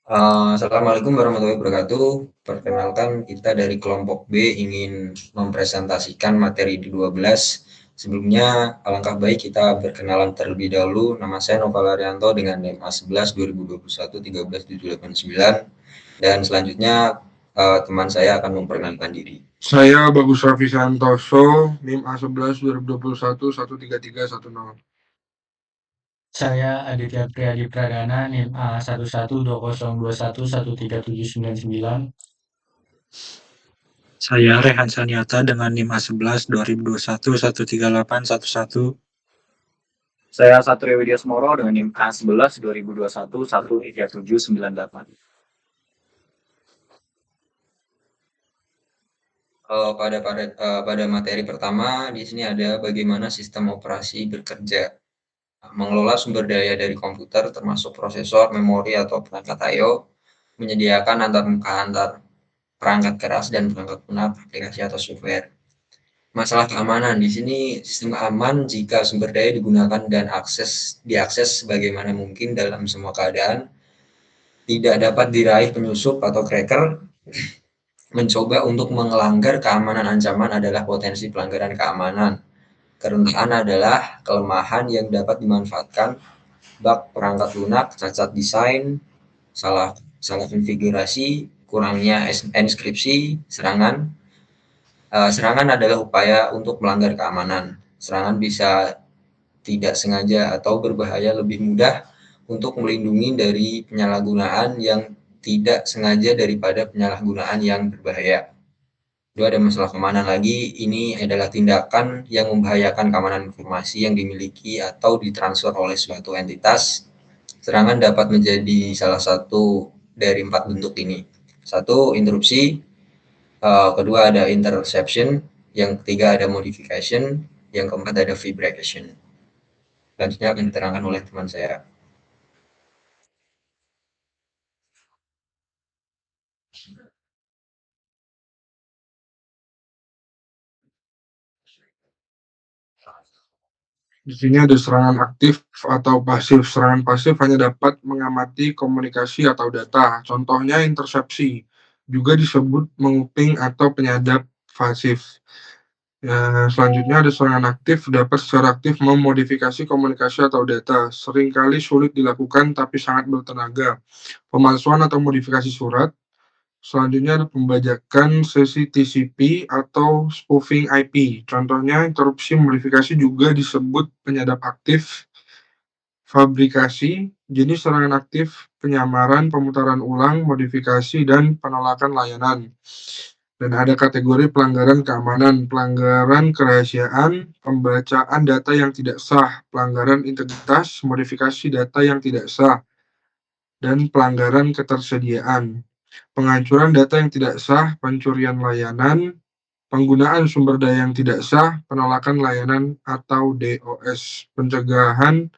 Assalamualaikum warahmatullahi wabarakatuh. Perkenalkan kita dari kelompok B ingin mempresentasikan materi di 12. Sebelumnya alangkah baik kita berkenalan terlebih dahulu. Nama saya Noval Arianto dengan NIM A11 2021 13789 dan selanjutnya teman saya akan memperkenalkan diri. Saya Bagus Raffi Santoso, NIM A11 2021 13310. Saya Aditya Priyadi Pradana, NIM A112021137799. Saya Rehan Saniata dengan NIM A11 2021 13811. Saya Satrio Widya Smoro dengan NIM A11 2021 13798. Pada materi pertama di sini ada bagaimana sistem operasi bekerja, mengelola sumber daya dari komputer termasuk prosesor, memori atau perangkat I/O, menyediakan antarmuka antar perangkat keras dan perangkat lunak, aplikasi atau software. Masalah keamanan di sini sistem aman jika sumber daya digunakan dan diakses sebagaimana mungkin dalam semua keadaan, tidak dapat diraih penyusup atau cracker. Mencoba untuk melanggar keamanan ancaman adalah potensi pelanggaran keamanan. Kerentanan adalah kelemahan yang dapat dimanfaatkan, bug perangkat lunak, cacat desain, salah konfigurasi, kurangnya enskripsi, serangan. Serangan adalah upaya untuk melanggar keamanan. Serangan bisa tidak sengaja atau berbahaya lebih mudah untuk melindungi dari penyalahgunaan yang tidak sengaja daripada penyalahgunaan yang berbahaya. Kedua, ada masalah keamanan lagi, ini adalah tindakan yang membahayakan keamanan informasi yang dimiliki atau ditransfer oleh suatu entitas. Serangan dapat menjadi salah satu dari 4 bentuk ini. Satu, interupsi. Kedua, ada interception. Yang ketiga, ada modification. Yang keempat, ada fabrication. Selanjutnya akan diterangkan oleh teman saya. Di sini ada serangan aktif atau pasif. Serangan pasif hanya dapat mengamati komunikasi atau data. Contohnya intersepsi, juga disebut menguping atau penyadap pasif. Selanjutnya ada serangan aktif, dapat secara aktif memodifikasi komunikasi atau data. Seringkali sulit dilakukan tapi sangat bertenaga. Pemalsuan atau modifikasi surat. Selanjutnya ada pembajakan sesi TCP atau spoofing IP. Contohnya interupsi modifikasi juga disebut penyadap aktif. Fabrikasi, jenis serangan aktif, penyamaran, pemutaran ulang, modifikasi, dan penolakan layanan. Dan ada kategori pelanggaran keamanan, pelanggaran kerahasiaan, pembacaan data yang tidak sah, pelanggaran integritas, modifikasi data yang tidak sah, dan pelanggaran ketersediaan. Penghancuran data yang tidak sah, pencurian layanan, penggunaan sumber daya yang tidak sah, penolakan layanan atau DOS, pencegahan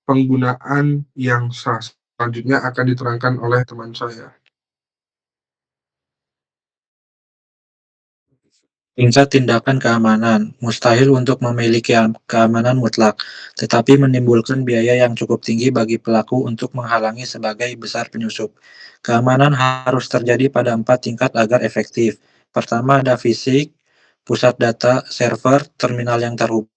penggunaan yang sah. Selanjutnya akan diterangkan oleh teman saya. Tingkat tindakan keamanan. Mustahil untuk memiliki keamanan mutlak, tetapi menimbulkan biaya yang cukup tinggi bagi pelaku untuk menghalangi sebagai besar penyusup. Keamanan harus terjadi pada 4 tingkat agar efektif. Pertama ada fisik, pusat data, server, terminal yang terhubung.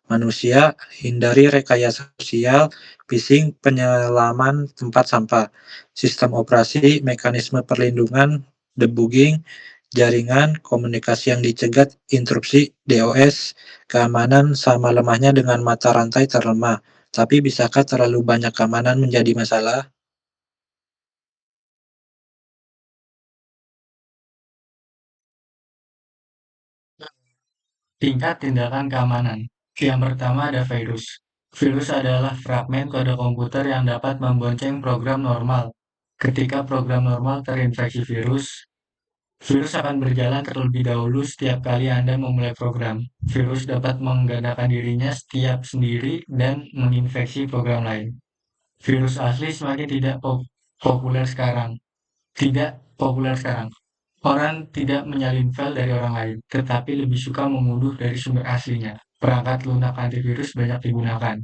Manusia, hindari rekayasa sosial, phishing, penyelaman tempat sampah. Sistem operasi, mekanisme perlindungan, debugging, jaringan, komunikasi yang dicegat, interupsi, DOS, keamanan sama lemahnya dengan mata rantai terlemah. Tapi bisakah terlalu banyak keamanan menjadi masalah? Tingkat tindakan keamanan. Yang pertama ada virus. Virus adalah fragmen kode komputer yang dapat membonceng program normal. Ketika program normal terinfeksi virus, virus akan berjalan terlebih dahulu setiap kali Anda memulai program. Virus dapat menggandakan dirinya setiap sendiri dan menginfeksi program lain. Virus asli semakin tidak populer sekarang. Tidak populer sekarang. Orang tidak menyalin file dari orang lain, tetapi lebih suka mengunduh dari sumber aslinya. Perangkat lunak antivirus banyak digunakan.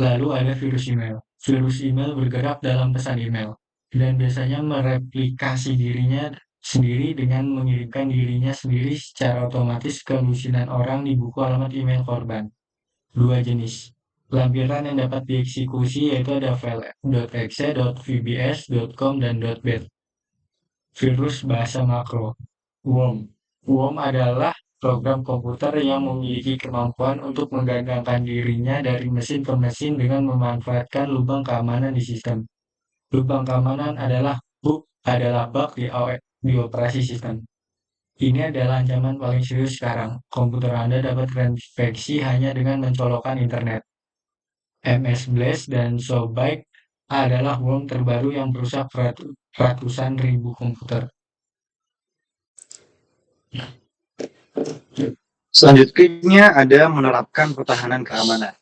Lalu ada virus email. Virus email bergerak dalam pesan email. dan biasanya mereplikasi dirinya sendiri dengan mengirimkan dirinya sendiri secara otomatis ke lusinan orang di buku alamat email korban. Dua jenis lampiran yang dapat dieksekusi yaitu ada file .exe, .vbs, .com, dan .bat. Virus bahasa makro. Worm. Worm adalah program komputer yang memiliki kemampuan untuk menggantungkan dirinya dari mesin ke mesin dengan memanfaatkan lubang keamanan di sistem. Lubang keamanan adalah bug di operasi sistem. Ini adalah ancaman paling serius sekarang. Komputer Anda dapat terinfeksi hanya dengan mencolokkan internet. MS Blast dan Soulbike adalah worm terbaru yang merusak ratusan ribu komputer. Selanjutnya ada menerapkan pertahanan keamanan.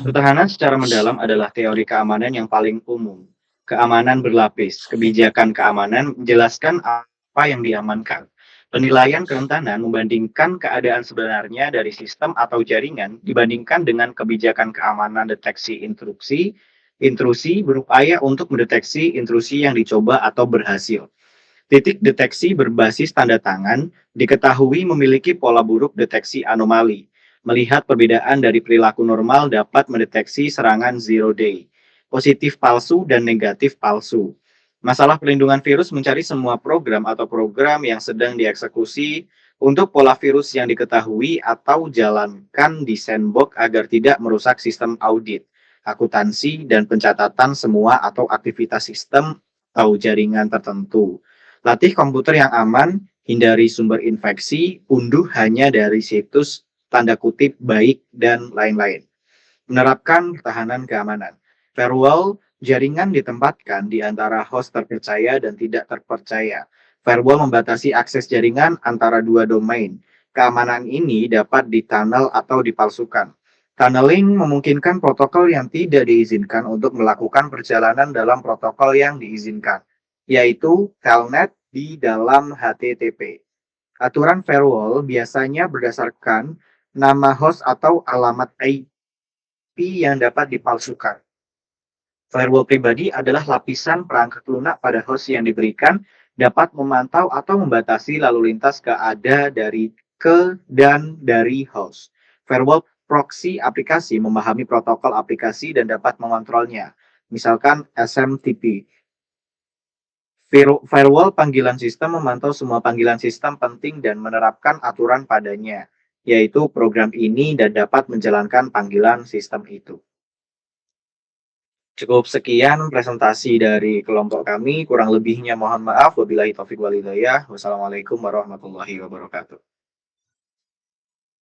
Pertahanan secara mendalam adalah teori keamanan yang paling umum. Keamanan berlapis. Kebijakan keamanan menjelaskan apa yang diamankan. Penilaian kerentanan membandingkan keadaan sebenarnya dari sistem atau jaringan dibandingkan dengan kebijakan keamanan deteksi intrusi berupaya untuk mendeteksi intrusi yang dicoba atau berhasil. Titik deteksi berbasis tanda tangan diketahui memiliki pola buruk deteksi anomali. Melihat perbedaan dari perilaku normal dapat mendeteksi serangan zero day, positif palsu dan negatif palsu. Masalah perlindungan virus mencari semua program atau program yang sedang dieksekusi untuk pola virus yang diketahui atau jalankan di sandbox agar tidak merusak sistem audit, akuntansi, dan pencatatan semua atau aktivitas sistem atau jaringan tertentu. Latih komputer yang aman, hindari sumber infeksi, unduh hanya dari situs tanda kutip baik, dan lain-lain. Menerapkan pertahanan keamanan. Firewall, jaringan ditempatkan di antara host terpercaya dan tidak terpercaya. Firewall membatasi akses jaringan antara dua domain. Keamanan ini dapat ditunnel atau dipalsukan. Tunneling memungkinkan protokol yang tidak diizinkan untuk melakukan perjalanan dalam protokol yang diizinkan, yaitu telnet di dalam HTTP. Aturan firewall biasanya berdasarkan nama host atau alamat IP yang dapat dipalsukan. Firewall pribadi adalah lapisan perangkat lunak pada host yang diberikan dapat memantau atau membatasi lalu lintas ke dan dari host. Firewall proxy aplikasi memahami protokol aplikasi dan dapat mengontrolnya, misalkan SMTP. Firewall panggilan sistem memantau semua panggilan sistem penting dan menerapkan aturan padanya, yaitu program ini dan dapat menjalankan panggilan sistem itu. Cukup sekian presentasi dari kelompok kami, kurang lebihnya mohon maaf. Wabillahi taufiq wal hidayah. Wassalamualaikum warahmatullahi wabarakatuh.